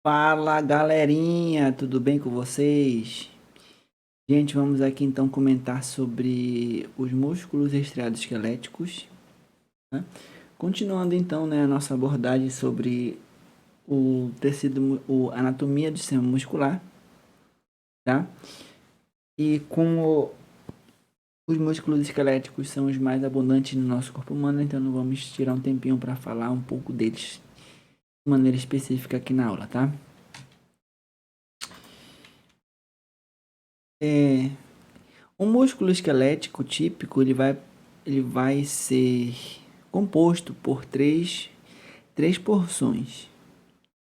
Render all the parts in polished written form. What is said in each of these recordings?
Fala galerinha, tudo bem com vocês? Gente, vamos aqui então comentar sobre os músculos estriados esqueléticos, né? Continuando então, né, a nossa abordagem sobre o tecido, a anatomia do sistema muscular, tá? E como os músculos esqueléticos são os mais abundantes no nosso corpo humano, então nós vamos tirar um tempinho para falar um pouco deles de maneira específica aqui na aula, tá? O músculo esquelético típico ele vai ser composto por três porções,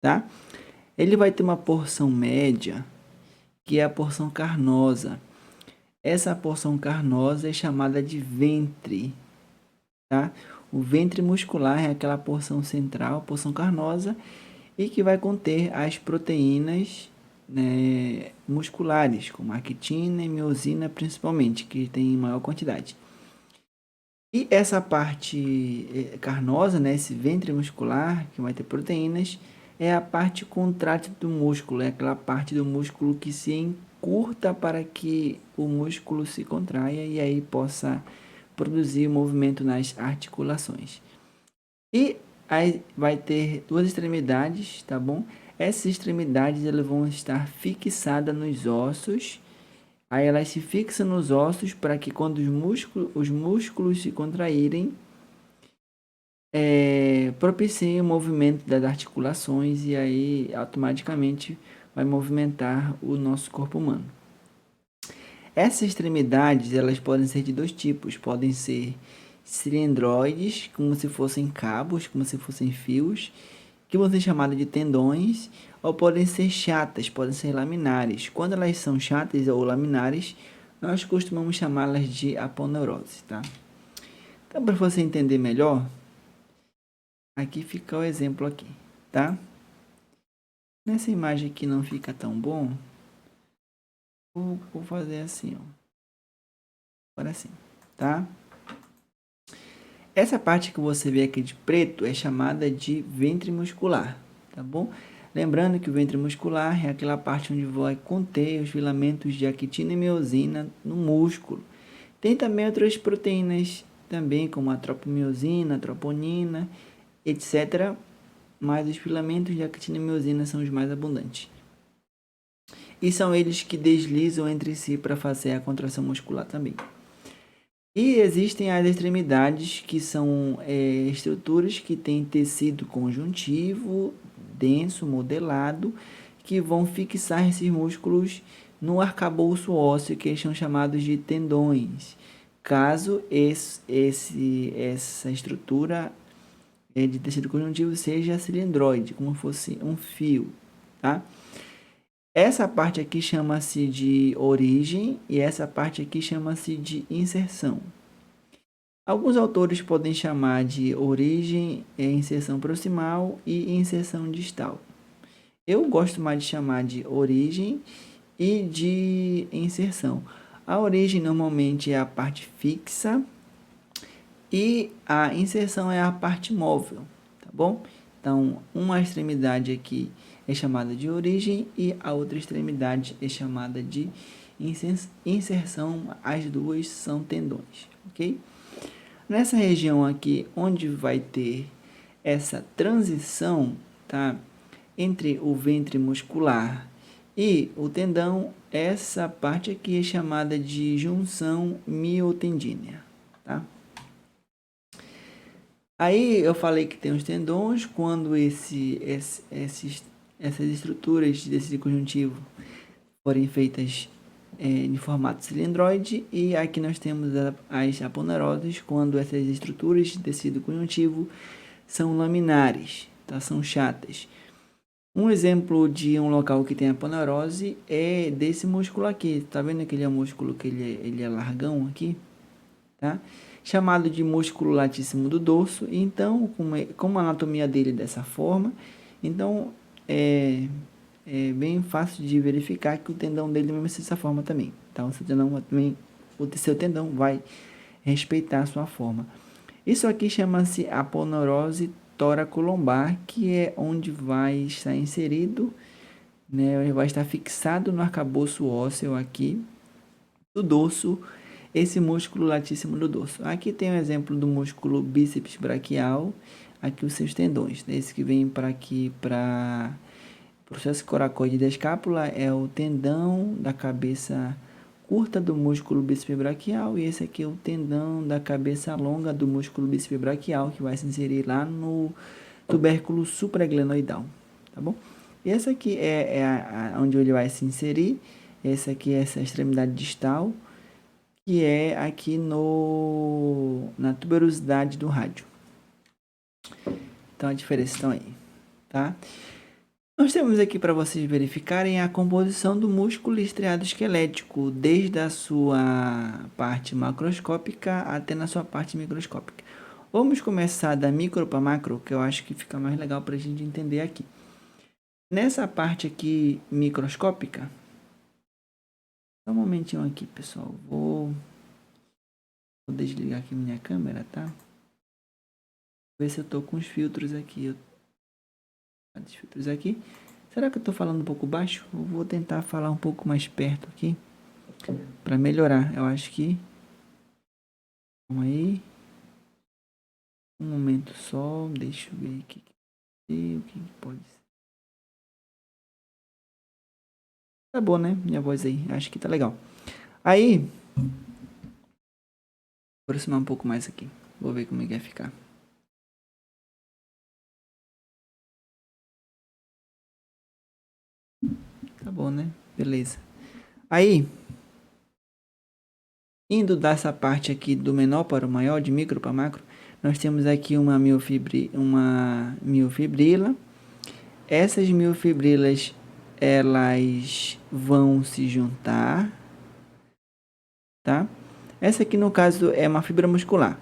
tá? Ele vai ter uma porção média, que é a porção carnosa. Essa porção carnosa é chamada de ventre, tá? O ventre muscular é aquela porção central, porção carnosa, e que vai conter as proteínas, né, musculares, como actina e miosina principalmente, que tem em maior quantidade. E essa parte carnosa, né, esse ventre muscular, que vai ter proteínas, é a parte contrátil do músculo, é aquela parte do músculo que se encurta para que o músculo se contraia e aí possa produzir movimento nas articulações. E aí vai ter duas extremidades, tá bom? Essas extremidades elas vão estar fixadas nos ossos. Aí elas se fixam nos ossos para que quando os músculos se contraírem, propiciem o movimento das articulações e aí automaticamente vai movimentar o nosso corpo humano. Essas extremidades elas podem ser de dois tipos, podem ser cilindroides, como se fossem cabos, como se fossem fios, que vão ser chamadas de tendões, ou podem ser chatas, podem ser laminares. Quando elas são chatas ou laminares, nós costumamos chamá-las de aponeurose, tá? Então, para você entender melhor, aqui fica o exemplo aqui, tá? Nessa imagem aqui não fica tão bom, vou fazer assim, ó. Agora sim, tá? Essa parte que você vê aqui de preto é chamada de ventre muscular, tá bom? Lembrando que o ventre muscular é aquela parte onde vai conter os filamentos de actina e miosina no músculo. Tem também outras proteínas também, como a tropomiosina, a troponina, etc. Mas os filamentos de actina e miosina são os mais abundantes. E são eles que deslizam entre si para fazer a contração muscular também. E existem as extremidades, que são estruturas que têm tecido conjuntivo, denso, modelado, que vão fixar esses músculos no arcabouço ósseo, que eles são chamados de tendões. Caso essa estrutura de tecido conjuntivo seja cilindroide, como fosse um fio, tá? Essa parte aqui chama-se de origem e essa parte aqui chama-se de inserção. Alguns autores podem chamar de origem, inserção proximal e inserção distal. Eu gosto mais de chamar de origem e de inserção. A origem normalmente é a parte fixa e a inserção é a parte móvel, tá bom? Então, uma extremidade aqui é chamada de origem e a outra extremidade é chamada de inserção. As duas são tendões, ok? Nessa região aqui, onde vai ter essa transição, tá, entre o ventre muscular e o tendão, essa parte aqui é chamada de junção miotendínea, tá? Aí eu falei que tem os tendões, quando essas estruturas de tecido conjuntivo forem feitas em formato cilindroide, e aqui nós temos as aponeuroses, quando essas estruturas de tecido conjuntivo são laminares, tá? São chatas. Um exemplo de um local que tem aponeurose é desse músculo aqui, tá vendo aquele músculo que ele é largão aqui, tá? Chamado de músculo latíssimo do dorso. Então, como a anatomia dele é dessa forma, então é bem fácil de verificar que o tendão dele vai ser dessa forma também. Então, o seu tendão vai respeitar a sua forma. Isso aqui chama-se aponeurose toracolombar, que é onde vai estar inserido né? Ele vai estar fixado no arcabouço ósseo aqui do dorso, esse músculo latíssimo do dorso. Aqui tem um exemplo do músculo bíceps braquial, aqui os seus tendões, né? Esse que vem para aqui, para o processo coracoide da escápula, é o tendão da cabeça curta do músculo bíceps braquial, e esse aqui é o tendão da cabeça longa do músculo bíceps braquial, que vai se inserir lá no tubérculo supraglenoidal, tá bom? E essa aqui é onde ele vai se inserir. Essa aqui é essa extremidade distal, que é aqui na tuberosidade do rádio. Então a diferença está aí, tá? Nós temos aqui para vocês verificarem a composição do músculo estriado esquelético, desde a sua parte macroscópica até na sua parte microscópica. Vamos começar da micro para macro, que eu acho que fica mais legal para a gente entender aqui. Nessa parte aqui microscópica, só um momentinho aqui, pessoal. Vou desligar aqui minha câmera, tá? Vou ver se eu tô com os filtros aqui. Os filtros aqui. Será que eu tô falando um pouco baixo? Eu vou tentar falar um pouco mais perto aqui para melhorar. Eu acho que... Calma aí. Um momento só. Deixa eu ver aqui. O que pode ser. Tá bom, né? Minha voz aí. Acho que tá legal. Aí... Vou aproximar um pouco mais aqui. Vou ver como é que vai ficar. Tá bom, né? Beleza. Aí, indo dessa parte aqui do menor para o maior, de micro para macro, nós temos aqui uma miofibrila. Essas miofibrilas, elas vão se juntar, tá? Essa aqui, no caso, é uma fibra muscular.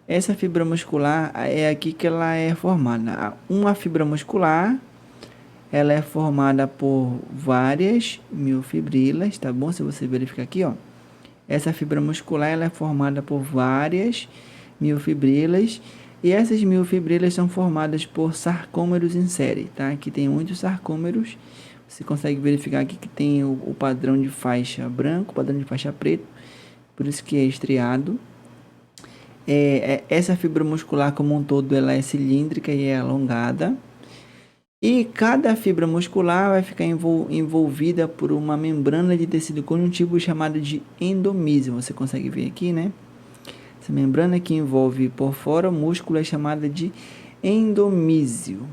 Essa fibra muscular é aqui que ela é formada. Uma fibra muscular, ela é formada por várias miofibrilas, tá bom? Se você verificar aqui, ó. Essa fibra muscular, ela é formada por várias miofibrilas. E essas miofibrilas são formadas por sarcômeros em série, tá? Aqui tem muitos sarcômeros. Você consegue verificar aqui que tem o padrão de faixa branco, o padrão de faixa preto. Por isso que é estriado. Essa fibra muscular como um todo, ela é cilíndrica e é alongada. E cada fibra muscular vai ficar envolvida por uma membrana de tecido conjuntivo chamada de endomísio. Você consegue ver aqui, né? Essa membrana que envolve por fora o músculo é chamada de endomísio,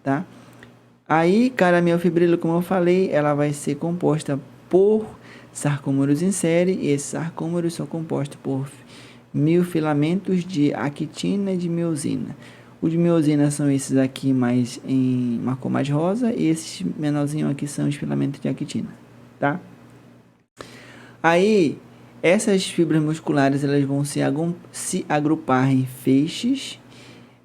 tá? Aí, cada miofibrila, como eu falei, ela vai ser composta por sarcômeros em série, e esses sarcômeros são compostos por miofilamentos de actina e de miosina. Os de miosina são esses aqui mais em uma cor mais rosa, e esses menorzinhos aqui são os filamentos de actina, tá? Aí, essas fibras musculares, elas vão se agrupar em feixes.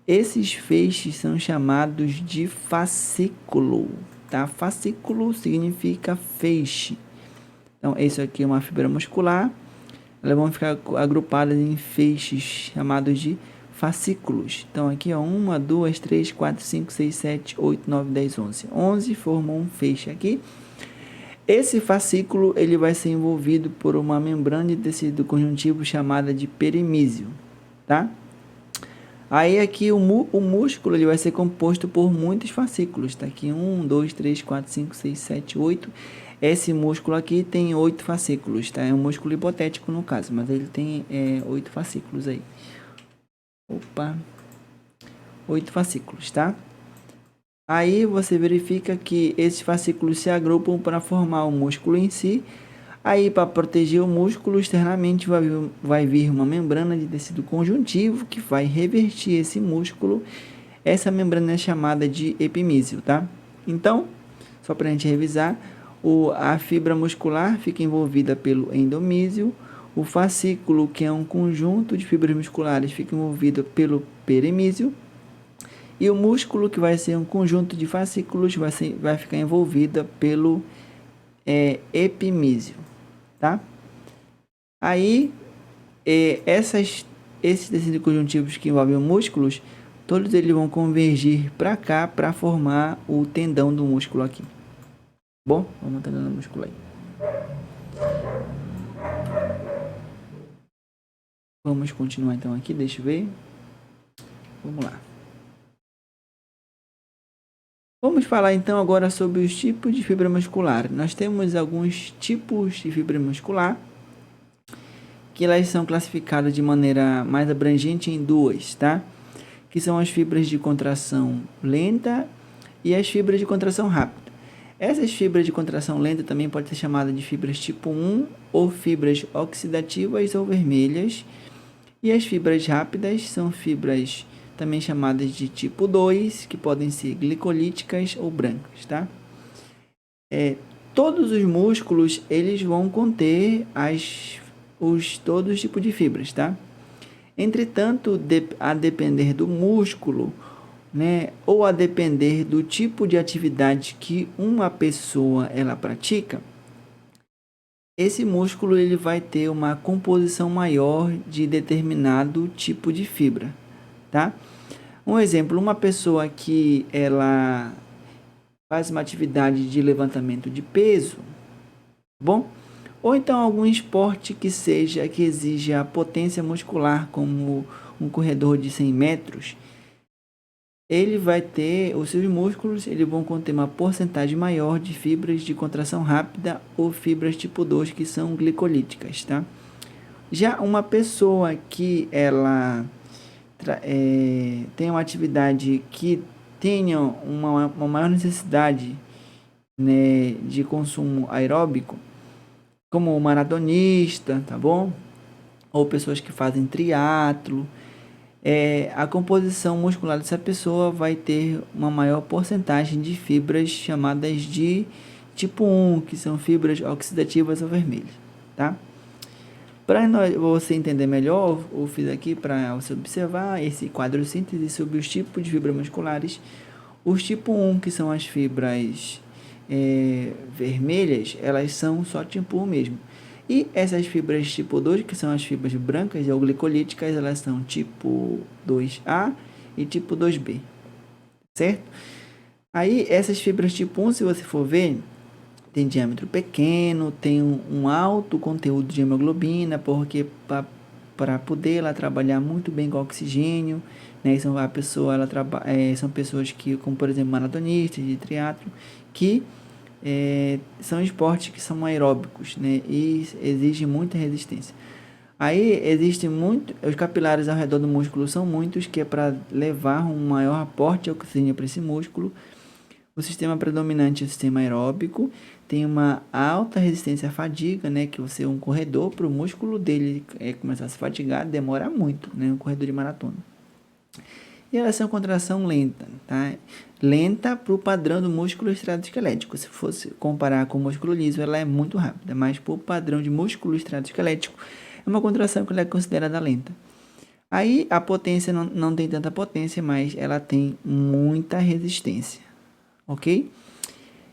Esses feixes são chamados de fascículo, tá? Fascículo significa feixe. Então, isso aqui é uma fibra muscular. Elas vão ficar agrupadas em feixes chamados de fascículos. Então, aqui, ó, 1, 2, 3, 4, 5, 6, 7, 8, 9, 10, 11. 11 formam um feixe aqui. Esse fascículo, ele vai ser envolvido por uma membrana de tecido conjuntivo chamada de perimísio, tá? Aí aqui o músculo, ele vai ser composto por muitos fascículos, tá? Aqui 1, 2, 3, 4, 5, 6, 7, 8. Esse músculo aqui tem 8 fascículos, tá? É um músculo hipotético no caso, mas ele tem 8 fascículos aí. Opa! 8 fascículos, tá? Aí você verifica que esses fascículos se agrupam para formar o músculo em si. Aí, para proteger o músculo, externamente vai vir uma membrana de tecido conjuntivo que vai revertir esse músculo. Essa membrana é chamada de epimísio, tá? Então, só para a gente revisar, a fibra muscular fica envolvida pelo endomísio. O fascículo, que é um conjunto de fibras musculares, fica envolvido pelo perimísio. E o músculo, que vai ser um conjunto de fascículos, vai ficar envolvida pelo epimísio, tá? Aí, esses tecidos conjuntivos que envolvem músculos, todos eles vão convergir para cá para formar o tendão do músculo aqui. Bom, vamos treinar músculo aí. Vamos continuar então aqui, deixa eu ver. Vamos lá. Vamos falar então agora sobre os tipos de fibra muscular. Nós temos alguns tipos de fibra muscular que elas são classificadas de maneira mais abrangente em duas, tá? Que são as fibras de contração lenta e as fibras de contração rápida. Essas fibras de contração lenta também podem ser chamadas de fibras tipo 1 ou fibras oxidativas ou vermelhas. E as fibras rápidas são fibras também chamadas de tipo 2, que podem ser glicolíticas ou brancas, tá? Todos os músculos, eles vão conter todos os tipos de fibras, tá? Entretanto, a depender do músculo, né, ou a depender do tipo de atividade que uma pessoa ela pratica, esse músculo ele vai ter uma composição maior de determinado tipo de fibra, tá? Um exemplo, uma pessoa que ela faz uma atividade de levantamento de peso, bom? Ou então algum esporte que exija a potência muscular, como um corredor de 100 metros, ele vai ter, os seus músculos eles vão conter uma porcentagem maior de fibras de contração rápida ou fibras tipo 2, que são glicolíticas, tá? Já uma pessoa que ela tem uma atividade que tenha uma maior necessidade, né, de consumo aeróbico, como o maratonista, tá bom? Ou pessoas que fazem triatlo, a composição muscular dessa pessoa vai ter uma maior porcentagem de fibras chamadas de tipo 1, que são fibras oxidativas ou vermelhas, tá? Para você entender melhor, eu fiz aqui para você observar esse quadro de síntese sobre os tipos de fibras musculares. Os tipo 1, que são as fibras vermelhas, elas são só tipo 1 mesmo. E essas fibras tipo 2, que são as fibras brancas ou glicolíticas, elas são tipo 2A e tipo 2B, certo? Aí essas fibras tipo 1, se você for ver, tem diâmetro pequeno, tem um alto conteúdo de hemoglobina, porque para poder ela trabalhar muito bem com oxigênio, né? São são pessoas que, como por exemplo, maratonistas de triatlo, que são esportes que são aeróbicos, né? E exigem muita resistência. Aí existem os capilares ao redor do músculo são muitos, que é para levar um maior aporte de oxigênio para esse músculo. O sistema predominante é o sistema aeróbico, tem uma alta resistência à fadiga, né? Que você, um corredor, para o músculo dele começar a se fatigar, demora muito, né? Um corredor de maratona. E elas são contração lenta, tá? Lenta para o padrão do músculo estriado-esquelético. Se fosse comparar com o músculo liso, ela é muito rápida, mas para o padrão de músculo estriado-esquelético, é uma contração que ela é considerada lenta. Aí a potência não tem tanta potência, mas ela tem muita resistência, ok?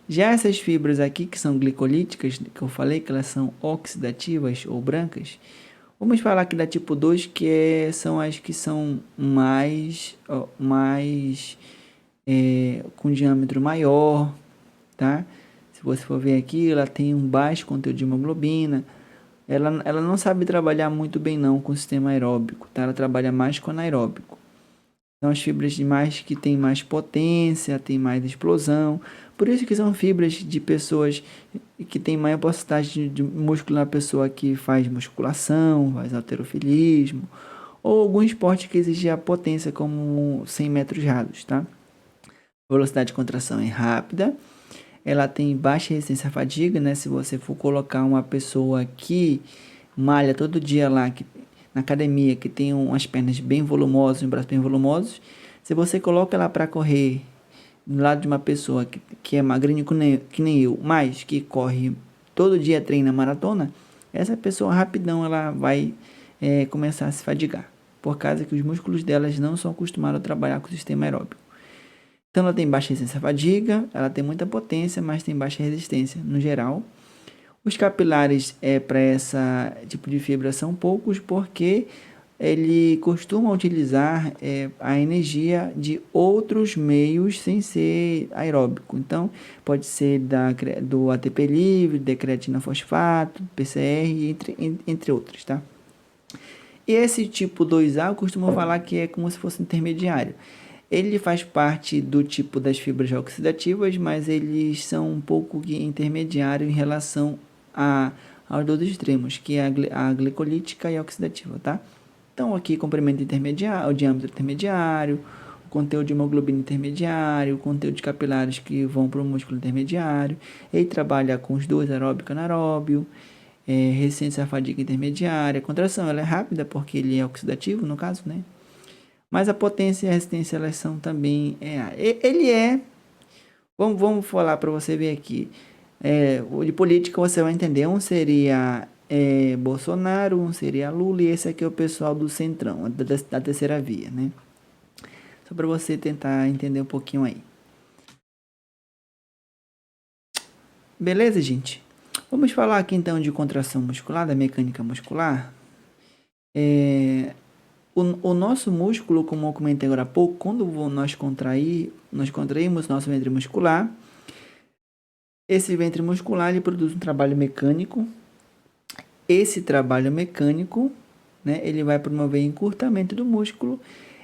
Já essas fibras aqui, que são glicolíticas, que eu falei que elas são oxidativas ou brancas, vamos falar aqui da tipo 2, que são as que são mais com diâmetro maior, tá? Se você for ver aqui, ela tem um baixo conteúdo de hemoglobina. Ela não sabe trabalhar muito bem não com o sistema aeróbico, tá? Ela trabalha mais com anaeróbico. São as fibras que têm mais potência, têm mais explosão. Por isso que são fibras de pessoas que têm maior porcentagem de músculo na pessoa que faz musculação, faz halterofilismo, ou algum esporte que exige a potência, como 100 metros rasos, tá? A velocidade de contração é rápida, ela tem baixa resistência à fadiga, né? Se você for colocar uma pessoa que malha todo dia lá, na academia, que tem umas pernas bem volumosas, um braço bem volumosos, se você coloca ela para correr do lado de uma pessoa que é magrinho que nem eu, mas que corre todo dia, treina maratona, essa pessoa rapidão ela vai começar a se fadigar, por causa que os músculos delas não são acostumados a trabalhar com o sistema aeróbico. Então ela tem baixa resistência à fadiga, ela tem muita potência, mas tem baixa resistência no geral. Os capilares para esse tipo de fibra são poucos, porque ele costuma utilizar a energia de outros meios sem ser aeróbico. Então, pode ser do ATP livre, de creatina fosfato, PCR, entre outros, tá? E esse tipo 2A eu costumo falar que é como se fosse intermediário. Ele faz parte do tipo das fibras oxidativas, mas eles são um pouco intermediário em relação aos dois extremos, que é a glicolítica e a oxidativa, tá? Então, aqui, comprimento intermediário, o diâmetro intermediário, o conteúdo de hemoglobina intermediário, o conteúdo de capilares que vão para o músculo intermediário. Ele trabalha com os dois, aeróbico e anaeróbio, resistência à fadiga intermediária. A contração ela é rápida porque ele é oxidativo, no caso, né? Mas a potência e a resistência elas são também... ele é... Vamos falar para você ver aqui. O de política você vai entender. Um seria Bolsonaro, um seria Lula, e esse aqui é o pessoal do Centrão, da terceira via, né? Só para você tentar entender um pouquinho aí. Beleza, gente? Vamos falar aqui então de contração muscular, da mecânica muscular. O nosso músculo, como eu comentei agora há pouco, quando nós contraímos nosso ventre muscular, esse ventre muscular ele produz um trabalho mecânico. Esse trabalho mecânico, né, ele vai promover encurtamento do músculo.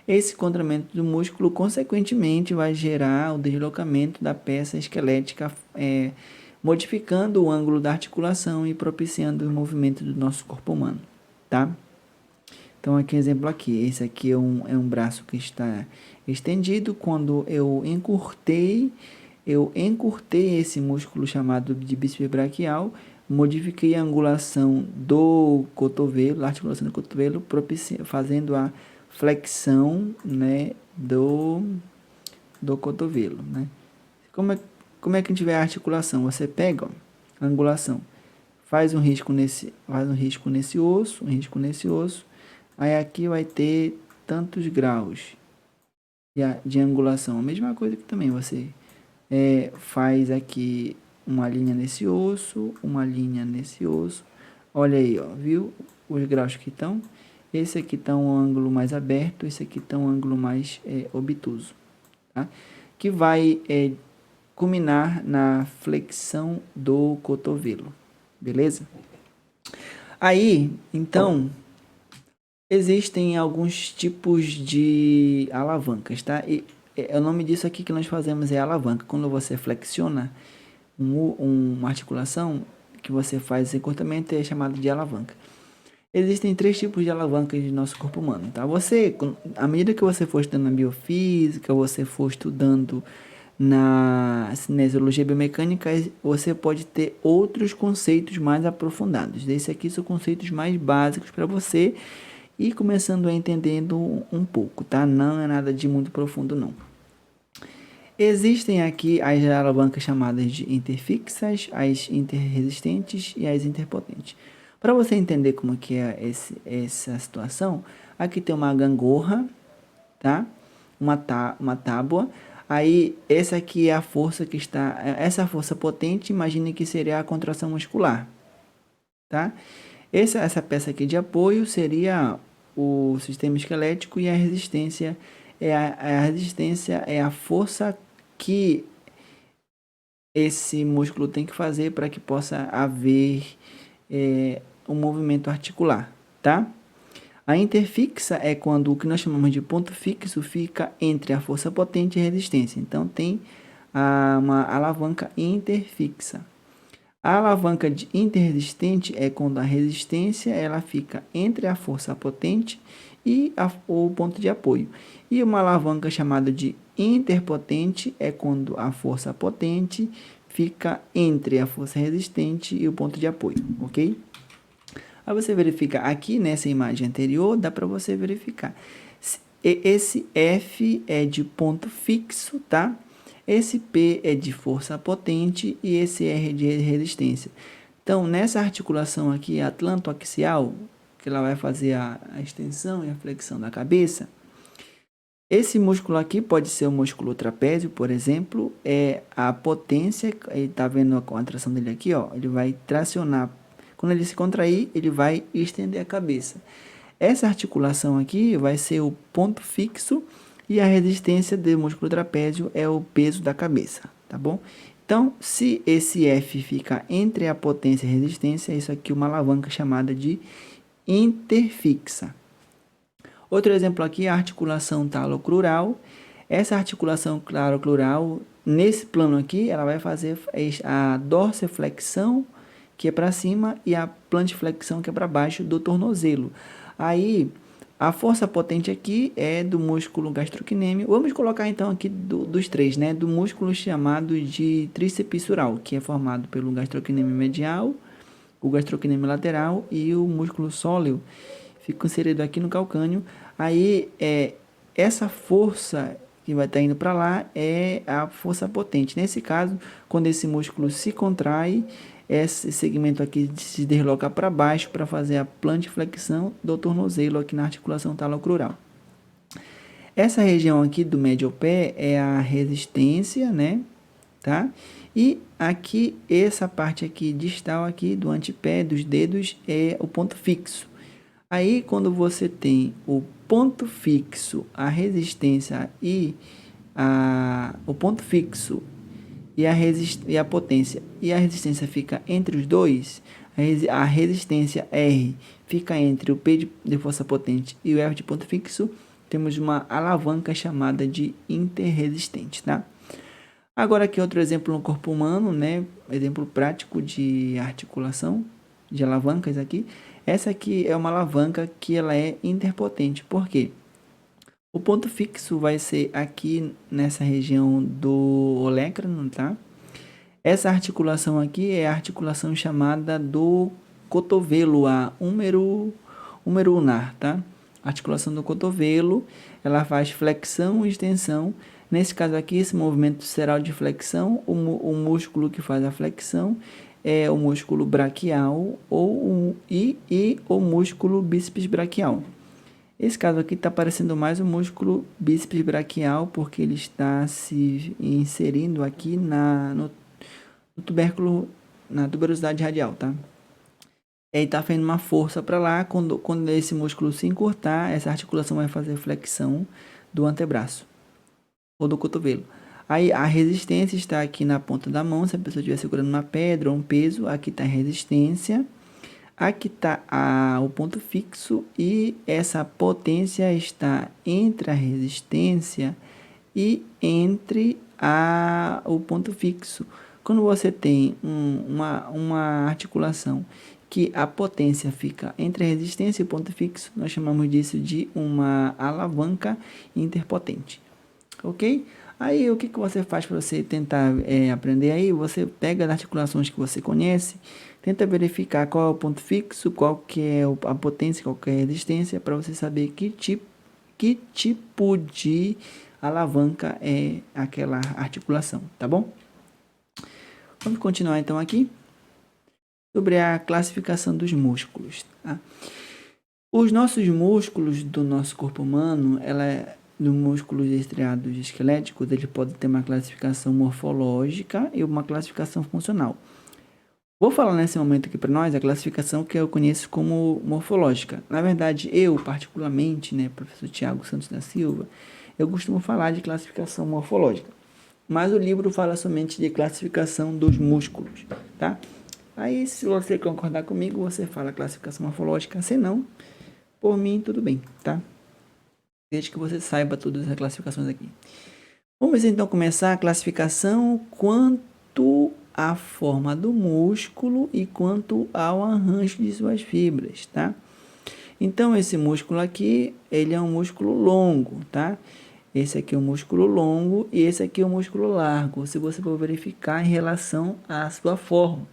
Esse encurtamento do músculo, consequentemente, vai gerar o deslocamento da peça esquelética, modificando o ângulo da articulação e propiciando o movimento do nosso corpo humano, tá? Então, aqui exemplo aqui, esse aqui é um braço que está estendido. Quando eu encurtei esse músculo chamado de bíceps braquial, modifiquei a angulação do cotovelo, a articulação do cotovelo, fazendo a flexão, né, do cotovelo, né? Como é que a gente vê a articulação? Você pega, ó, a angulação, faz um risco nesse osso, aí aqui vai ter tantos graus de angulação. A mesma coisa que também você faz aqui uma linha nesse osso, uma linha nesse osso. Olha aí, ó, viu os graus que estão? Esse aqui está um ângulo mais aberto, esse aqui está um ângulo mais obtuso, tá? Que vai culminar na flexão do cotovelo, beleza? Aí, então, existem alguns tipos de alavancas, tá? E o nome disso aqui que nós fazemos é alavanca. Quando você flexiona uma articulação, que você faz esse encurtamento, é chamado de alavanca. Existem 3 tipos de alavancas no nosso corpo humano, tá? À medida que você for estudando na biofísica, você for estudando na cinesiologia biomecânica, você pode ter outros conceitos mais aprofundados. Esses aqui são conceitos mais básicos para você ir começando a entendendo um pouco, tá? Não é nada de muito profundo, não. Existem aqui as alavancas chamadas de interfixas, as interresistentes e as interpotentes. Para você entender como que é essa situação, aqui tem uma gangorra, tá? Uma tábua. Aí, essa aqui é a força que está... Essa força potente, imagine que seria a contração muscular, tá? Essa peça aqui de apoio seria o sistema esquelético, e a resistência é a força que esse músculo tem que fazer para que possa haver um movimento articular, tá? A interfixa é quando o que nós chamamos de ponto fixo fica entre a força potente e a resistência. Então, tem uma alavanca interfixa. A alavanca interresistente é quando a resistência ela fica entre a força potente e o ponto de apoio. E uma alavanca chamada de interpotente é quando a força potente fica entre a força resistente e o ponto de apoio, ok? Aí você verifica aqui nessa imagem anterior, dá para você verificar. Esse F é de ponto fixo, tá? Esse P é de força potente e esse R é de resistência. Então, nessa articulação aqui atlantoaxial, que ela vai fazer a extensão e a flexão da cabeça, esse músculo aqui pode ser o músculo trapézio, por exemplo, é a potência, ele tá vendo a contração dele aqui, ó, ele vai tracionar. Quando ele se contrair, ele vai estender a cabeça. Essa articulação aqui vai ser o ponto fixo e a resistência do músculo trapézio é o peso da cabeça, tá bom? Então, se esse F fica entre a potência e a resistência, isso aqui é uma alavanca chamada de interfixa. Outro exemplo aqui é a articulação talocrural. Essa articulação talocrural, nesse plano aqui, ela vai fazer a dorsiflexão, que é para cima, e a plantiflexão, que é para baixo do tornozelo. Aí, a força potente aqui é do músculo gastrocnêmio. Vamos colocar então aqui dos três, né? Do músculo chamado de tríceps sural, que é formado pelo gastrocnêmio medial, o gastrocnêmio lateral e o músculo sóleo. Fica inserido aqui no calcâneo. Aí, essa força que vai estar indo para lá é a força potente. Nesse caso, quando esse músculo se contrai, esse segmento aqui se desloca para baixo para fazer a plantiflexão do tornozelo aqui na articulação talocrural. Essa região aqui do médio pé é a resistência, né? Tá? E aqui, essa parte aqui distal aqui do antepé, dos dedos, é o ponto fixo. Aí, quando você tem o ponto fixo, a resistência e o ponto fixo e a potência e a resistência fica entre os dois, a resistência R fica entre o P de força potente e o F de ponto fixo, temos uma alavanca chamada de interresistente, tá? Agora aqui outro exemplo no corpo humano, né? Exemplo prático de articulação, de alavancas aqui. Essa aqui é uma alavanca que ela é interpotente. Por quê? O ponto fixo vai ser aqui nessa região do olecrano, tá? Essa articulação aqui é a articulação chamada do cotovelo, a húmero ulnar, tá? A articulação do cotovelo, ela faz flexão e extensão. Nesse caso aqui, esse movimento será de flexão, o músculo que faz a flexão é o músculo braquial e o músculo bíceps braquial. Esse caso aqui está parecendo mais o músculo bíceps braquial, porque ele está se inserindo aqui no tubérculo, na tuberosidade radial, tá? Ele está fazendo uma força para lá, quando esse músculo se encurtar, essa articulação vai fazer flexão do antebraço ou do cotovelo. Aí a resistência está aqui na ponta da mão, se a pessoa estiver segurando uma pedra ou um peso, aqui está a resistência. Aqui está o ponto fixo e essa potência está entre a resistência e entre o ponto fixo. Quando você tem uma articulação que a potência fica entre a resistência e o ponto fixo, nós chamamos disso de uma alavanca interpotente. Ok? Aí, o que você faz para você tentar aprender aí? Você pega as articulações que você conhece, tenta verificar qual é o ponto fixo, qual que é a potência, qual que é a resistência, para você saber que tipo de alavanca é aquela articulação, tá bom? Vamos continuar então aqui sobre a classificação dos músculos, tá? Os nossos músculos do nosso corpo humano, dos músculos estriados esqueléticos, ele pode ter uma classificação morfológica e uma classificação funcional. Vou falar nesse momento aqui para nós a classificação que eu conheço como morfológica. Na verdade, eu particularmente, né, professor Tiago Santos da Silva, eu costumo falar de classificação morfológica. Mas o livro fala somente de classificação dos músculos, tá? Aí, se você concordar comigo, você fala classificação morfológica. Se não, por mim, tudo bem, tá? Desde que você saiba todas as classificações aqui. Vamos então começar a classificação quanto à forma do músculo e quanto ao arranjo de suas fibras, tá? Então, esse músculo aqui, ele é um músculo longo, tá? Esse aqui é um músculo longo e esse aqui é um músculo largo. Se você for verificar em relação à sua forma,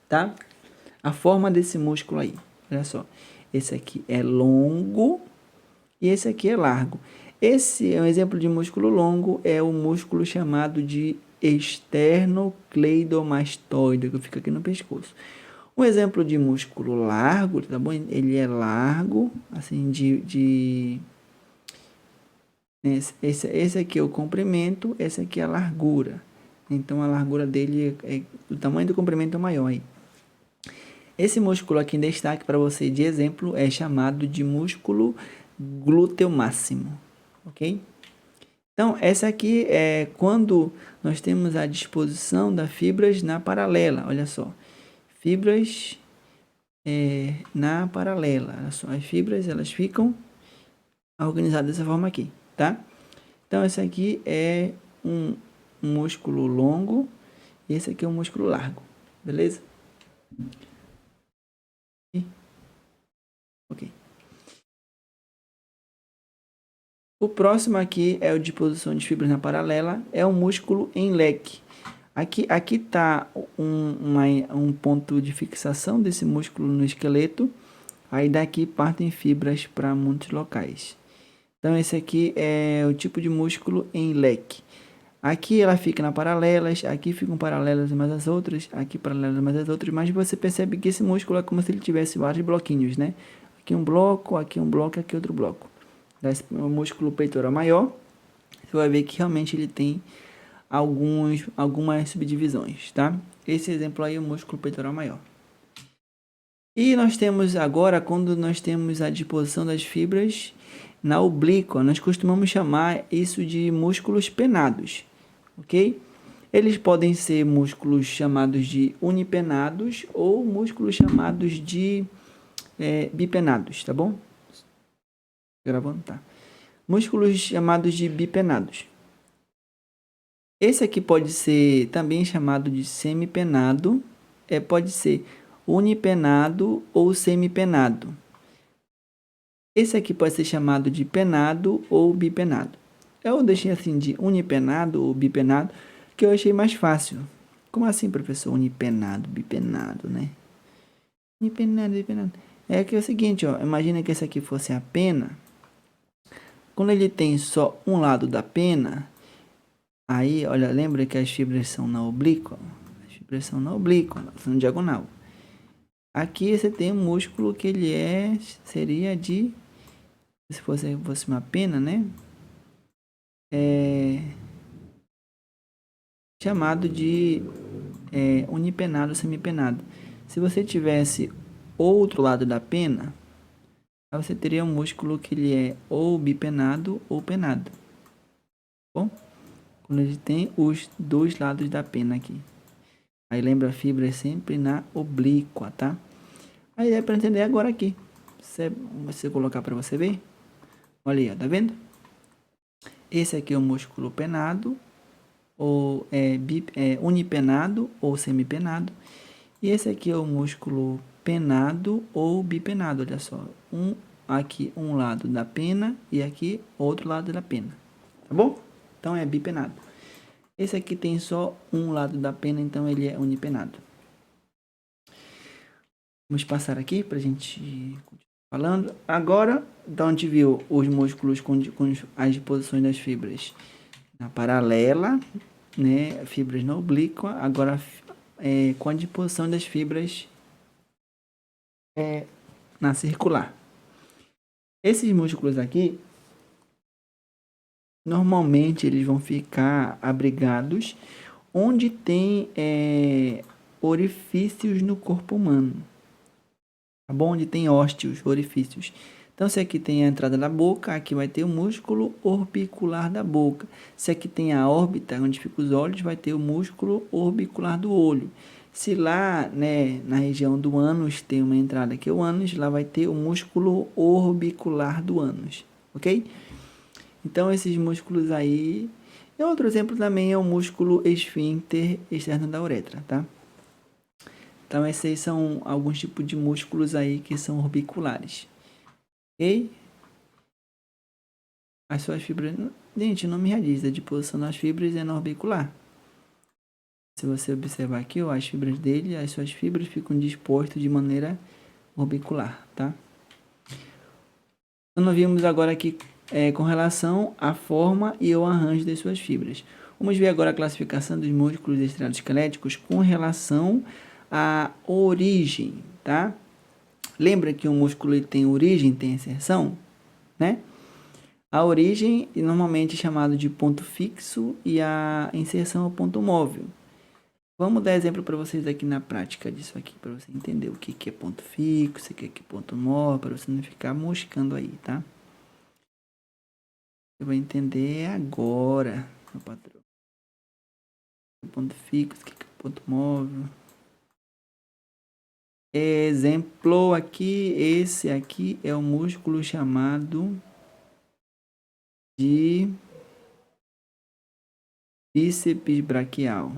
tá? A forma desse músculo aí, olha só. Esse aqui é longo e esse aqui é largo. Esse é um exemplo de músculo longo, é o músculo chamado de esternocleidomastoide, que fica aqui no pescoço. Um exemplo de músculo largo, tá bom? Ele é largo, assim, esse aqui é o comprimento, esse aqui é a largura. Então, a largura dele o tamanho do comprimento é maior aí. Esse músculo aqui em destaque para você de exemplo é chamado de músculo glúteo máximo, ok? Então, essa aqui é quando nós temos a disposição das fibras na paralela, olha só. Fibras na paralela, olha só, as fibras elas ficam organizadas dessa forma aqui, tá? Então, esse aqui é um músculo longo e esse aqui é um músculo largo, beleza? Ok. O próximo aqui é o de posição de fibras na paralela, é o músculo em leque. Aqui está um ponto de fixação desse músculo no esqueleto, aí daqui partem fibras para muitos locais. Então esse aqui é o tipo de músculo em leque. Aqui ela fica na paralelas, aqui ficam paralelas umas às outras, aqui paralelas umas às outras, mas você percebe que esse músculo é como se ele tivesse vários bloquinhos, né? Aqui um bloco, aqui outro bloco. O músculo peitoral maior, você vai ver que realmente ele tem algumas subdivisões, tá? Esse exemplo aí é o músculo peitoral maior. E nós temos agora, quando nós temos a disposição das fibras na oblíqua, nós costumamos chamar isso de músculos penados, ok? Eles podem ser músculos chamados de unipenados ou músculos chamados de bipenados, tá bom? Gravando, tá. Músculos chamados de bipenados. Esse aqui pode ser também chamado de semipenado, pode ser unipenado ou semipenado. Esse aqui pode ser chamado de penado ou bipenado. Eu deixei assim de unipenado ou bipenado, que eu achei mais fácil. Como assim, professor? Unipenado, bipenado, né? Unipenado, bipenado. É que é o seguinte, ó, imagina que esse aqui fosse a pena. Quando ele tem só um lado da pena, aí, olha, lembra que as fibras são na oblíqua? As fibras são na oblíqua, são na diagonal. Aqui você tem um músculo que ele seria de, se fosse uma pena, né? Chamado de unipenado ou semipenado. Se você tivesse outro lado da pena, aí você teria um músculo que ele é ou bipenado ou penado. Bom, quando a gente tem os dois lados da pena aqui. Aí lembra, a fibra é sempre na oblíqua, tá? Aí é para entender agora aqui. Você colocar para você ver. Olha aí, ó, tá vendo? Esse aqui é o músculo penado, ou unipenado ou semipenado. E esse aqui é o músculo penado ou bipenado, olha só. Aqui um lado da pena e aqui outro lado da pena, tá bom? Então é bipenado. Esse aqui tem só um lado da pena, então ele é unipenado. Vamos passar aqui para a gente continuar falando. Agora, então a gente viu os músculos com as posições das fibras na paralela, né? Fibras na oblíqua. Agora, com a disposição das fibras na circular. Esses músculos aqui, normalmente eles vão ficar abrigados onde tem orifícios no corpo humano, tá bom? Onde tem ósteos, orifícios. Então, se aqui tem a entrada da boca, aqui vai ter o músculo orbicular da boca. Se aqui tem a órbita, onde ficam os olhos, vai ter o músculo orbicular do olho. Se lá, né, na região do ânus tem uma entrada que é o ânus, lá vai ter o músculo orbicular do ânus, ok? Então, esses músculos aí... E outro exemplo também é o músculo esfíncter externo da uretra, tá? Então, esses são alguns tipos de músculos aí que são orbiculares. Ok? As suas fibras... Gente, não me realiza. De posição das fibras é na orbicular. Se você observar aqui, ó, as fibras dele, as suas fibras ficam dispostas de maneira orbicular, tá? Então, nós vimos agora aqui com relação à forma e ao arranjo das suas fibras. Vamos ver agora a classificação dos músculos estriadoesqueléticos com relação à origem, tá? Lembra que o músculo ele tem origem, tem inserção, né? A origem normalmente é chamado de ponto fixo e a inserção é o ponto móvel. Vamos dar exemplo para vocês aqui na prática disso aqui, para você entender o que é ponto fixo, o que é ponto móvel, para você não ficar moscando aí, tá? Você vai entender agora, meu patrão. Ponto fixo, o que é ponto móvel. Exemplo aqui, esse aqui é o músculo chamado de bíceps braquial.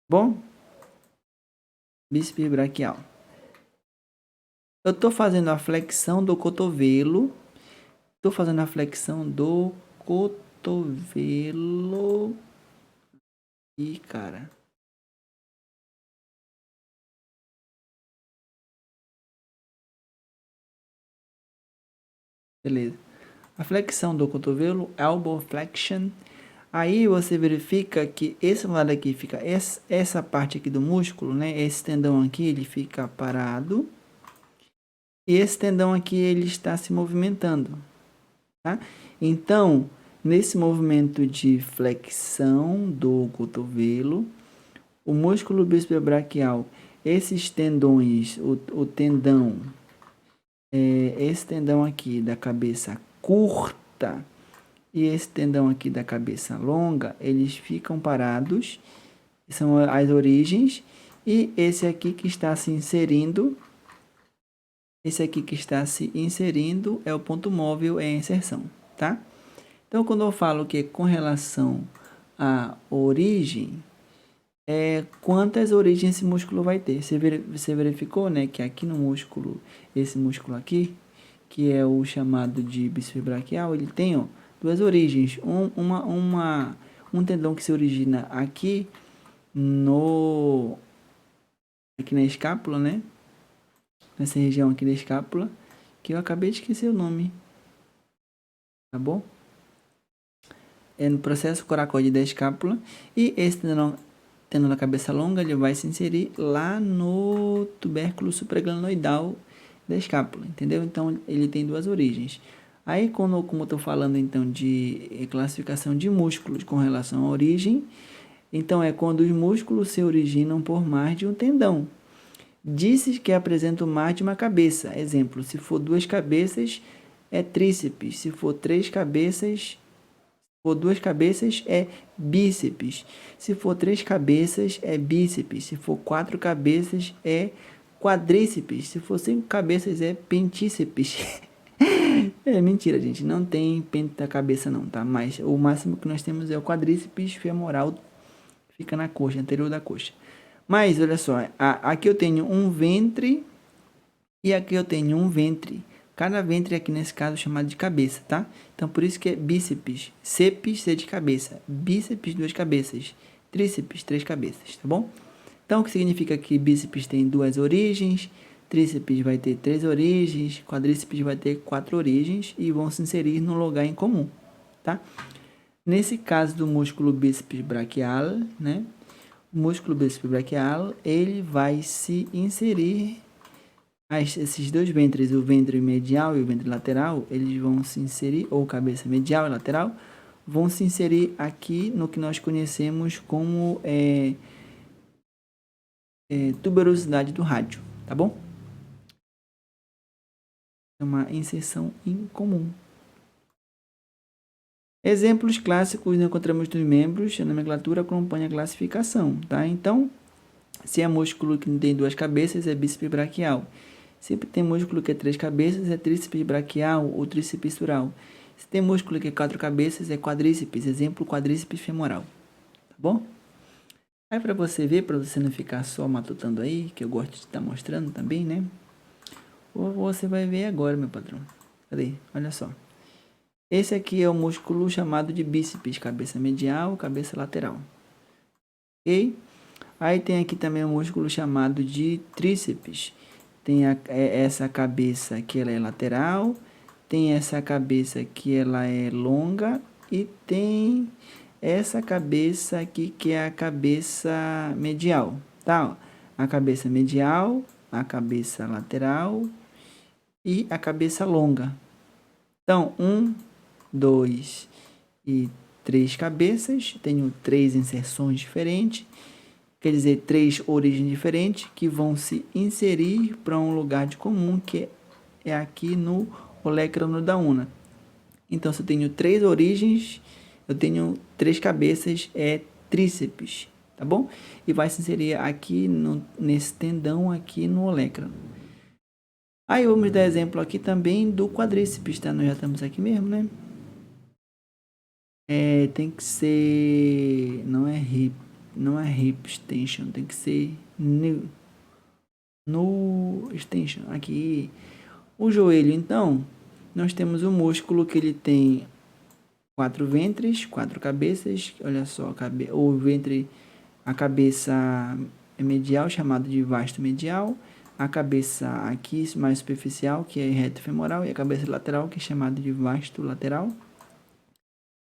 Bom? Bíceps braquial. Eu estou fazendo a flexão do cotovelo. Estou fazendo a flexão do cotovelo. E cara. Beleza. A flexão do cotovelo, elbow flexion. Aí você verifica que esse lado aqui fica, essa parte aqui do músculo, né? Esse tendão aqui, ele fica parado. E esse tendão aqui, ele está se movimentando, tá? Então, nesse movimento de flexão do cotovelo, o músculo bíceps braquial, esses tendões, o tendão, esse tendão aqui da cabeça curta e esse tendão aqui da cabeça longa, eles ficam parados, são as origens, e esse aqui que está se inserindo, esse aqui que está se inserindo é o ponto móvel, é a inserção, tá? Então, quando eu falo que com relação à origem, quantas origens esse músculo vai ter? Você verificou, né, que aqui no músculo, esse músculo aqui, que é o chamado de bíceps braquial, ele tem, ó, duas origens. Um tendão que se origina aqui aqui na escápula, né? Nessa região aqui da escápula, que eu acabei de esquecer o nome. Tá bom? É no processo coracoide da escápula. E esse tendão da cabeça longa, ele vai se inserir lá no tubérculo supraglenoidal da escápula, entendeu? Então, ele tem duas origens. Aí, como eu estou falando, então, de classificação de músculos com relação à origem, então, é quando os músculos se originam por mais de um tendão. Disse que apresentam mais de uma cabeça. Exemplo, se for duas cabeças, é tríceps. Se for três cabeças, for duas cabeças, é bíceps. Se for três cabeças, é bíceps. Se for quatro cabeças, é quadríceps. Se for cinco cabeças, é pentíceps. É mentira, gente. Não tem pentacabeça não, tá? Mas o máximo que nós temos é o quadríceps femoral. Fica na coxa, anterior da coxa. Mas, olha só. Aqui eu tenho um ventre e aqui eu tenho um ventre. Cada ventre aqui nesse caso é chamado de cabeça, tá? Então, por isso que é bíceps. Ceps, C de cabeça. Bíceps, duas cabeças. Tríceps, três cabeças, tá bom? Então, o que significa que bíceps tem duas origens, tríceps vai ter três origens, quadríceps vai ter quatro origens e vão se inserir no lugar em comum, tá? Nesse caso do músculo bíceps braquial, né? O músculo bíceps braquial, ele vai se inserir, esses dois ventres, o ventre medial e o ventre lateral, eles vão se inserir, ou cabeça medial e lateral, vão se inserir aqui no que nós conhecemos como tuberosidade do rádio, tá bom? É uma inserção incomum. Exemplos clássicos encontramos nos membros, a nomenclatura acompanha a classificação, tá? Então, se é músculo que tem duas cabeças, é bíceps braquial. Se tem músculo que é três cabeças, é tríceps braquial ou tríceps sural. Se tem músculo que é quatro cabeças, é quadríceps, exemplo, quadríceps femoral, tá bom? Aí para você ver, para você não ficar só matutando aí, que eu gosto de estar mostrando também, né? Ou você vai ver agora, meu patrão. Cadê? Olha só. Esse aqui é o músculo chamado de bíceps, cabeça medial, cabeça lateral. Ok? Aí tem aqui também o músculo chamado de tríceps. Tem essa cabeça que ela é lateral, tem essa cabeça que ela é longa e tem essa cabeça aqui que é a cabeça medial, tá? A cabeça medial, a cabeça lateral e a cabeça longa. Então, 1, 2 e 3 cabeças, tenho 3 inserções diferentes quer dizer, 3 origens diferentes que vão se inserir para um lugar de comum, que é aqui no olecrano da una. Então, se eu tenho 3 origens, eu tenho 3 cabeças, é tríceps, tá bom? E vai se inserir aqui nesse tendão aqui no olecrano. Aí vamos dar exemplo aqui também do quadríceps, tá? Nós já estamos aqui mesmo, né? Tem que ser, não é hip extension, tem que ser no extension. Aqui, o joelho, então, nós temos um músculo que ele tem 4 ventres, 4 cabeças. Olha só, o ventre, a cabeça medial, chamado de vasto medial, a cabeça aqui mais superficial, que é reto femoral, e a cabeça lateral, que é chamada de vasto lateral.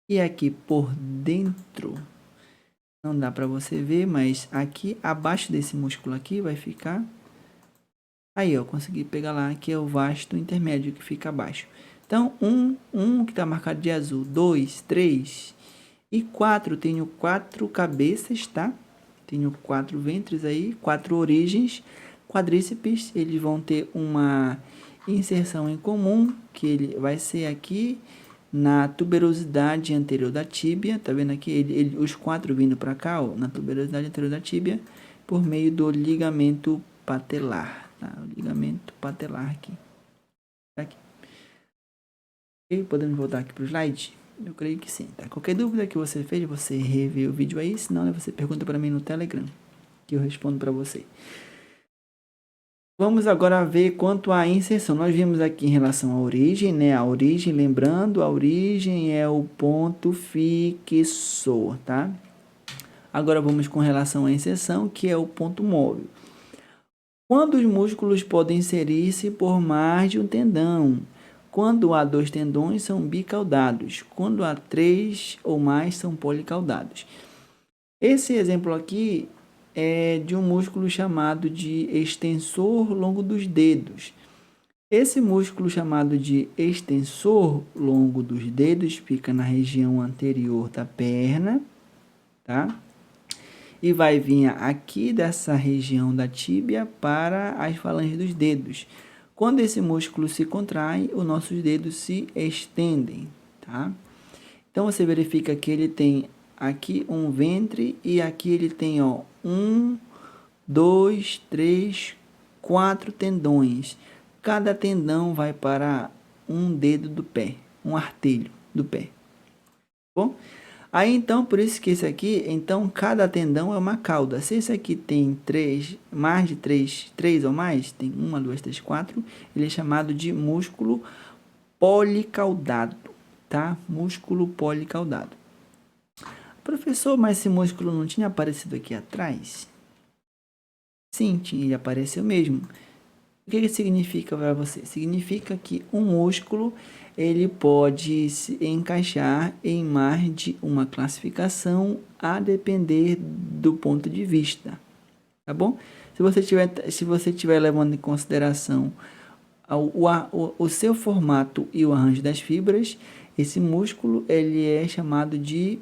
E aqui por dentro, não dá para você ver, mas aqui abaixo desse músculo aqui vai ficar... Aí, ó, consegui pegar lá, que é o vasto intermédio que fica abaixo. Então, um que está marcado de azul, 2, 3 e 4. Tenho 4 cabeças, tá? Tenho 4 ventres aí, 4 origens. Quadríceps, eles vão ter uma inserção em comum, que ele vai ser aqui na tuberosidade anterior da tíbia. Tá vendo aqui? Os 4 vindo para cá, ó, na tuberosidade anterior da tíbia, por meio do ligamento patelar. Tá? O ligamento patelar aqui. Aqui. Ok? Podemos voltar aqui para o slide? Eu creio que sim. Tá? Qualquer dúvida que você fez, você revê o vídeo aí. Senão, você pergunta para mim no Telegram, que eu respondo para você. Vamos agora ver quanto à inserção. Nós vimos aqui em relação à origem, né? A origem, lembrando, a origem é o ponto fixo, tá? Agora vamos com relação à inserção, que é o ponto móvel. Quando os músculos podem inserir-se por mais de um tendão? Quando há 2 tendões, são bicaudados. Quando há 3 ou mais, são policaudados. Esse exemplo aqui é de um músculo chamado de extensor longo dos dedos. Esse músculo chamado de extensor longo dos dedos fica na região anterior da perna, tá? E vai vir aqui dessa região da tíbia para as falanges dos dedos. Quando esse músculo se contrai, os nossos dedos se estendem, tá? Então, você verifica que ele tem aqui um ventre e aqui ele tem, ó, 1, 2, 3, 4 tendões. Cada tendão vai para um dedo do pé, um artelho do pé. Bom? Aí, então, por isso que esse aqui, então, cada tendão é uma cauda. Se esse aqui tem mais de 3 ou mais, tem 1, 2, 3, 4, ele é chamado de músculo policaudado, tá? Músculo policaudado. Professor, mas esse músculo não tinha aparecido aqui atrás? Sim, ele apareceu mesmo. O que significa para você? Significa que um músculo ele pode se encaixar em mais de uma classificação a depender do ponto de vista, tá bom? Se você tiver levando em consideração o seu formato e o arranjo das fibras, esse músculo ele é chamado de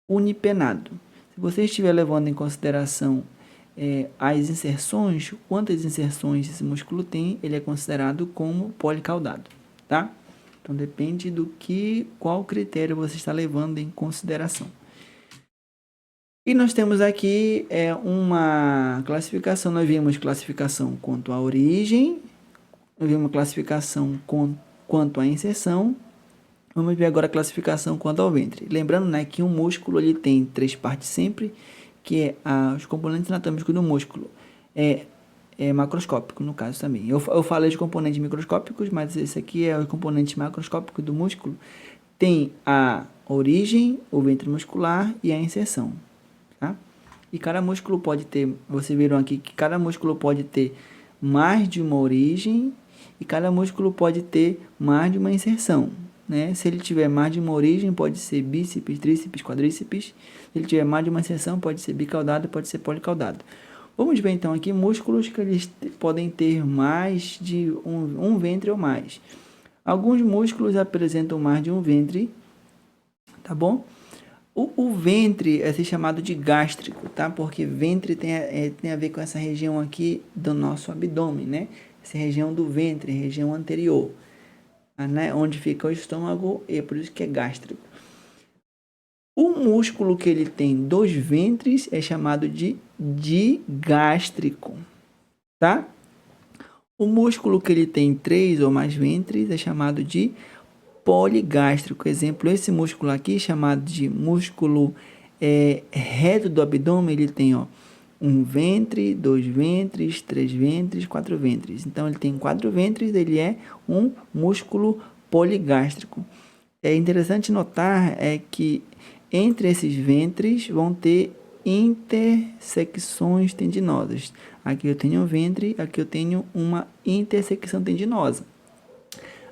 unipenado. Se você estiver levando em consideração as inserções, quantas inserções esse músculo tem, ele é considerado como policaudado, tá? Então depende qual critério você está levando em consideração. E nós temos aqui uma classificação. Nós vimos classificação quanto à origem, nós vimos classificação quanto à inserção. Vamos ver agora a classificação quanto ao ventre. Lembrando, né, que um músculo ele tem 3 partes sempre, que é os componentes anatômicos do músculo. É macroscópico, no caso também. Eu falei de componentes microscópicos, mas esse aqui é o componente macroscópico do músculo. Tem a origem, o ventre muscular e a inserção, tá? E cada músculo pode ter, vocês viram aqui que cada músculo pode ter mais de uma origem e cada músculo pode ter mais de uma inserção, né? Se ele tiver mais de uma origem, pode ser bíceps, tríceps, quadríceps. Se ele tiver mais de uma inserção, pode ser bicaudado, pode ser policaudado. Vamos ver então aqui músculos que eles podem ter mais de um ventre ou mais. Alguns músculos apresentam mais de um ventre, tá bom? O ventre é ser chamado de gástrico, tá? Porque ventre tem a ver com essa região aqui do nosso abdômen, né? Essa região do ventre, região anterior, né? Onde fica o estômago, e é por isso que é gástrico. O músculo que ele tem 2 ventres é chamado de digástrico, tá? O músculo que ele tem 3 ou mais ventres é chamado de poligástrico. Exemplo, esse músculo aqui, chamado de músculo reto do abdômen, ele tem, ó, 1 ventre, 2 ventres, 3 ventres, 4 ventres. Então, ele tem 4 ventres, ele é um músculo poligástrico. É interessante notar que entre esses ventres vão ter intersecções tendinosas. Aqui eu tenho um ventre, aqui eu tenho uma intersecção tendinosa.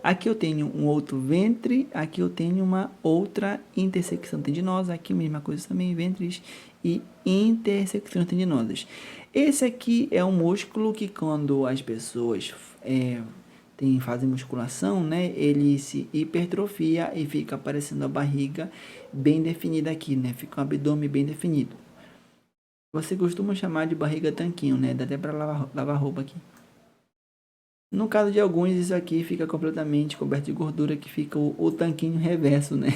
Aqui eu tenho um outro ventre, aqui eu tenho uma outra intersecção tendinosa, aqui a mesma coisa também, ventres e intersecções tendinosas. Esse aqui é um músculo que quando as pessoas fazem musculação, né, ele se hipertrofia e fica aparecendo a barriga bem definida aqui, né, fica um abdômen bem definido. Você costuma chamar de barriga tanquinho, né, dá até para lavar roupa aqui. No caso de alguns, isso aqui fica completamente coberto de gordura, que fica o tanquinho reverso, né?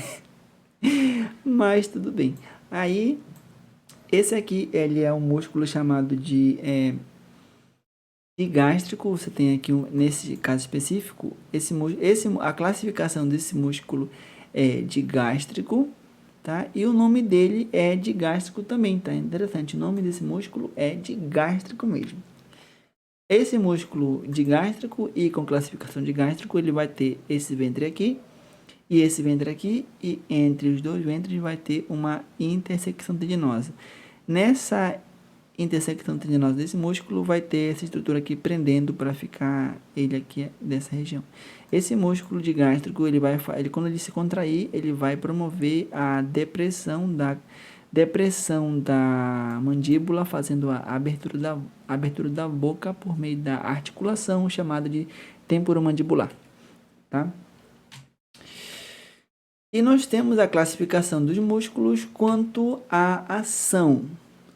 Mas tudo bem. Aí, esse aqui, ele é um músculo chamado de gástrico. Você tem aqui, nesse caso específico, a classificação desse músculo é de gástrico, tá? E o nome dele é de gástrico também, tá? Interessante, o nome desse músculo é de gástrico mesmo. Esse músculo digástrico e com classificação de gástrico, ele vai ter esse ventre aqui e esse ventre aqui, e entre os dois ventres vai ter uma intersecção tendinosa. Nessa intersecção tendinosa desse músculo vai ter essa estrutura aqui prendendo para ficar ele aqui dessa região. Esse músculo digástrico, quando ele se contrair, ele vai promover a depressão da mandíbula, fazendo a abertura da boca por meio da articulação chamada de temporomandibular, tá? E nós temos a classificação dos músculos quanto à ação,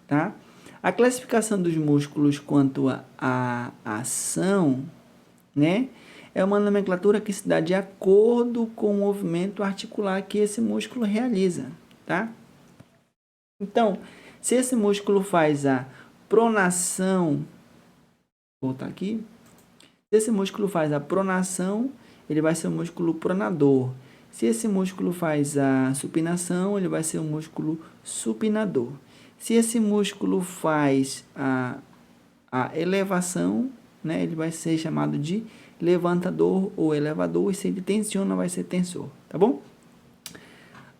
tá? A classificação dos músculos quanto à ação, né, é uma nomenclatura que se dá de acordo com o movimento articular que esse músculo realiza, tá? Então, se esse músculo faz a pronação, vou voltar aqui. Se esse músculo faz a pronação, ele vai ser um músculo pronador. Se esse músculo faz a supinação, ele vai ser um músculo supinador. Se esse músculo faz a elevação, né, ele vai ser chamado de levantador ou elevador. E se ele tensiona, vai ser tensor, tá bom?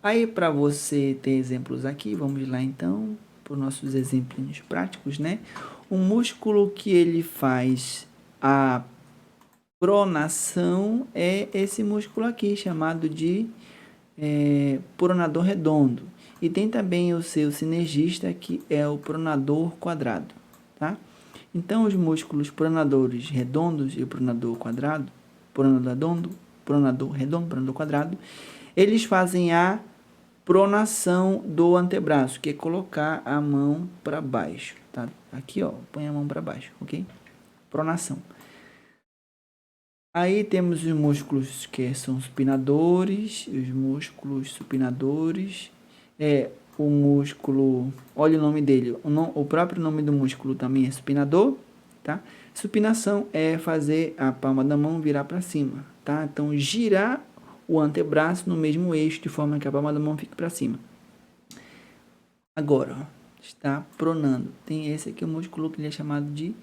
Aí, para você ter exemplos aqui, vamos lá então, para os nossos exemplos práticos, né? Um músculo que ele faz a pronação é esse músculo aqui, chamado de pronador redondo. E tem também o seu sinergista, que é o pronador quadrado, tá? Então, os músculos pronadores redondos e o pronador quadrado, pronador redondo, pronador quadrado, eles fazem a pronação do antebraço, que é colocar a mão para baixo, tá? Aqui, ó, põe a mão para baixo, ok? Pronação. Aí temos os músculos que são supinadores, os músculos supinadores, o músculo, olha o nome dele, o próprio nome do músculo também é supinador, tá? Supinação é fazer a palma da mão virar para cima, tá? Então, girar o antebraço no mesmo eixo, de forma que a palma da mão fique para cima. Agora, ó, está pronando. Tem esse aqui, o músculo que ele é chamado de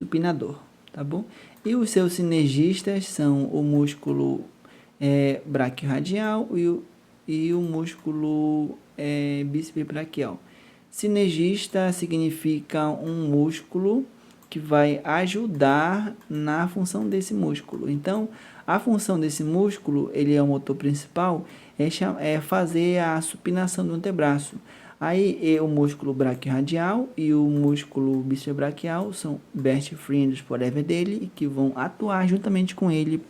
supinador, tá bom? E os seus sinergistas são o músculo braquiorradial e o músculo bíceps braquial. Sinergista significa um músculo que vai ajudar na função desse músculo. Então, a função desse músculo, ele é o motor principal, é fazer a supinação do antebraço. Aí, o músculo braquiorradial e o músculo bíceps braquial são best friends forever dele, que vão atuar juntamente com ele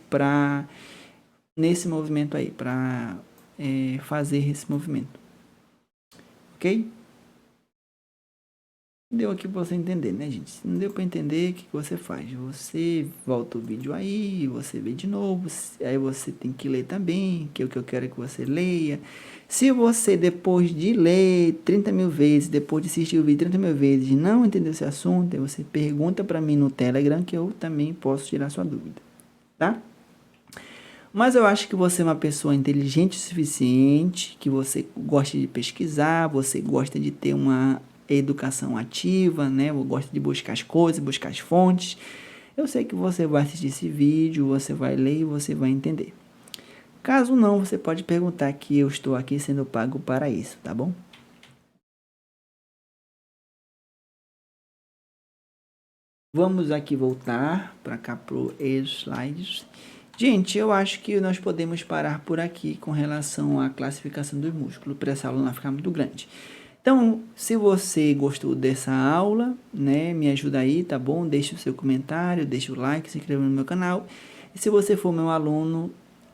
nesse movimento aí, para fazer esse movimento. ok? Deu aqui para você entender, né, gente? Se não deu para entender, o que você faz? Você volta o vídeo aí, você vê de novo, aí você tem que ler também, que é o que eu quero que você leia. Se você, depois de ler 30 mil vezes, depois de assistir o vídeo 30 mil vezes, não entendeu esse assunto, aí você pergunta para mim no Telegram, que eu também posso tirar sua dúvida, tá? Mas eu acho que você é uma pessoa inteligente o suficiente, que você gosta de pesquisar, você gosta de ter uma educação ativa, né? Gosta de buscar as coisas, buscar as fontes. Eu sei que você vai assistir esse vídeo, você vai ler e você vai entender. Caso não, você pode perguntar que eu estou aqui sendo pago para isso, tá bom? Vamos aqui voltar para cá pro slides. Gente, eu acho que nós podemos parar por aqui com relação à classificação dos músculos, para essa aula não ficar muito grande. Então, se você gostou dessa aula, né, me ajuda aí, tá bom? Deixe o seu comentário, deixe o like, se inscreva no meu canal. E se você for meu aluno,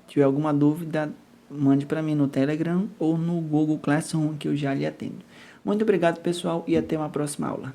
tiver alguma dúvida, mande para mim no Telegram ou no Google Classroom, que eu já lhe atendo. Muito obrigado, pessoal, e até uma próxima aula.